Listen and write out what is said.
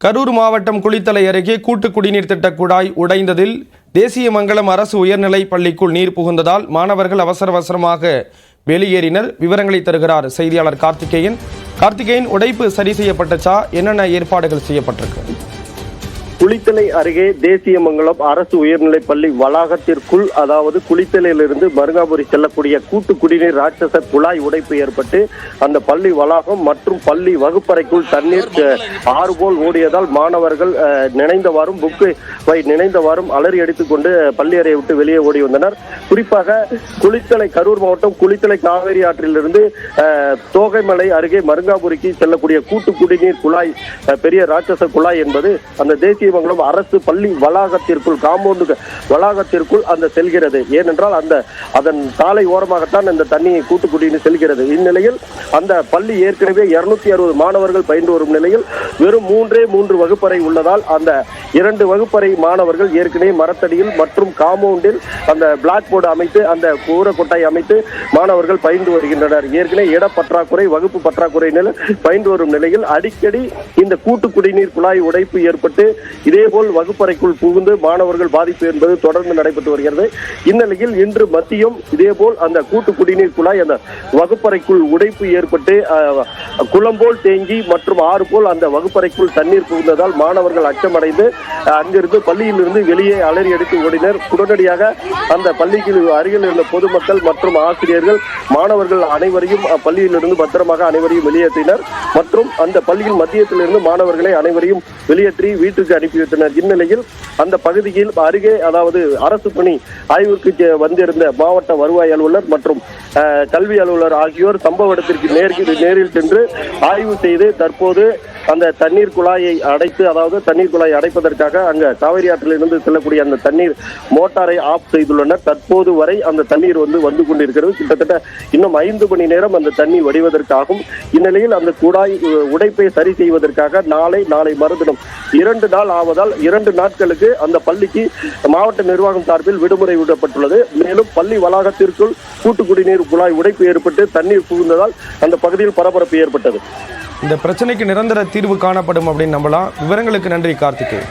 கரூர் மாவட்டம் குளித்தலை அருகே கூட்டு குடிநீர் திட்ட குழாய் உடைந்ததில் தேசியமங்கலம் அரசு உயர்நிலைப் பள்ளிக்குள் நீர் புகுந்ததால் மாணவர்கள் அவசரமாக வெளியேறினர். விவரங்களை தருகிறார் செய்தியாளர் கார்த்திகேயன். உடைப்பு சரி செய்யப்பட்டச்சா? என்னென்ன ஏற்பாடுகள் செய்யப்பட்டிருக்கு? குளித்தலை அருகே தேசியமங்கலம் அரசு உயர்நிலைப் பள்ளி வளாகத்திற்குள், அதாவது குளித்தலையிலிருந்து மருங்காபுரி செல்லக்கூடிய கூட்டு குடிநீர் ராட்சச குழாய் உடைப்பு ஏற்பட்டு அந்த பள்ளி வளாகம் மற்றும் பள்ளி வகுப்பறைக்குள் தண்ணீர் ஆறு போல் ஓடியதால் மாணவர்கள் நினைந்தவாறும் அலறி அடித்துக் கொண்டு பள்ளி அறையை விட்டு வெளியே ஓடி வந்தனர். குறிப்பாக கரூர் மாவட்டம் குளித்தலை காவேரி ஆற்றிலிருந்து தோகைமலை அருகே மருங்காபுரிக்கு செல்லக்கூடிய கூட்டு குடிநீர் குழாய், பெரிய ராட்சச குழாய் என்பது அந்த தேசியமங்கலம் அரசு பள்ளி வளாகத்திற்குள், காம்பவுண்டு வளாகத்திற்குள் அந்த செல்கிறது. ஏனென்றால் அதன் சாலை ஓரமாகத்தான் அந்த தண்ணி கூட்டு குடிநீர் செல்கிறது. இந்நிலையில் அந்த பள்ளி ஏற்கனவே 260 மாணவர்கள் பயின்று வரும் நிலையில் வெறும் 3 வகுப்பறை உள்ளதால் அந்த 2 வகுப்பறை மாணவர்கள் ஏற்கனவே மரத்தடியில் மற்றும் காம்பவுண்டில் அந்த பிளாக் போர்டு அமைத்து அந்த கூர கொட்டாய் அமைத்து மாணவர்கள் பயின்று வருகின்றனர். ஏற்கனவே இட பற்றாக்குறை, வகுப்பு பற்றாக்குறை பயின்று வரும் நிலையில் அடிக்கடி இந்த கூட்டு குடிநீர் குழாய் உடைப்பு ஏற்பட்டு இதேபோல் வகுப்பறைக்குள் புகுந்து மாணவர்கள் பாதிப்பு என்பது தொடர்ந்து நடைபெற்று வருகிறது. இந்நிலையில் இன்று மதியம் இதேபோல் அந்த கூட்டு குடிநீர் குழாய் அந்த வகுப்பறைக்குள் உடைப்பு ஏற்பட்டு குளம்போல் தேங்கி மற்றும் ஆறு போல் அந்த வகுப்பறைக்குள் தண்ணீர் புகுந்ததால் மாணவர்கள் அச்சமடைந்து அங்கிருந்து பள்ளியிலிருந்து வெளியே அலறி அடித்து ஓடினர். உடனடியாக அந்த பள்ளிக்கு அருகில் இருந்த பொதுமக்கள் மற்றும் ஆசிரியர்கள் மாணவர்கள் அனைவரையும் பள்ளியிலிருந்து பத்திரமாக அனைவரையும் வெளியேற்றினர் மற்றும் அந்த பள்ளியில் மத்தியத்திலிருந்து மாணவர்களை அனைவரையும் வெளியேற்றி வீட்டுக்கு அனுப்பி வைத்தனர். இந்நிலையில் அந்த பகுதியில் அருகே, அதாவது அரசு பணி ஆய்வுக்கு வந்திருந்த மாவட்ட வருவாய் அலுவலர் மற்றும் கல்வி அலுவலர் ஆகியோர் சம்பவ இடத்திற்கு நேரில் சென்று ஆய்வு செய்து தற்போது அந்த தண்ணீர் குழாயை அடைத்து, அதாவது தண்ணீர் குழாயை அடைப்பதற்காக அங்க காவிரி ஆற்றிலிருந்து செல்லக்கூடிய அந்த தண்ணீர் மோட்டாரை ஆஃப் செய்துள்ளனர். தற்போது வரை அந்த தண்ணீர் வந்து கொண்டிருக்கிறது. கிட்டத்தட்ட இன்னும் 5 மணி நேரம் அந்த தண்ணீர் வடிவதற்காகும். இந்நிலையில் அந்த குழாய் உடைப்பை சரி செய்வதற்காக நாளை மறுதினம் 2 நாள் ஆவதால் 2 நாட்களுக்கு அந்த பள்ளிக்கு மாவட்ட நிர்வாகம் சார்பில் விடுமுறை விடப்பட்டுள்ளது. மேலும் பள்ளி வளாகத்திற்குள் கூட்டு குடிநீர் குழாய் உடைப்பு ஏற்பட்டு தண்ணீர் புகுந்ததால் அந்த பகுதியில் பரபரப்பு ஏற்பட்டது. இந்த பிரச்சனைக்கு நிரந்தர தீர்வு காணப்படும் அப்படின்னு நம்பலாம். விவரங்களுக்கு நன்றி கார்த்திகேயன்.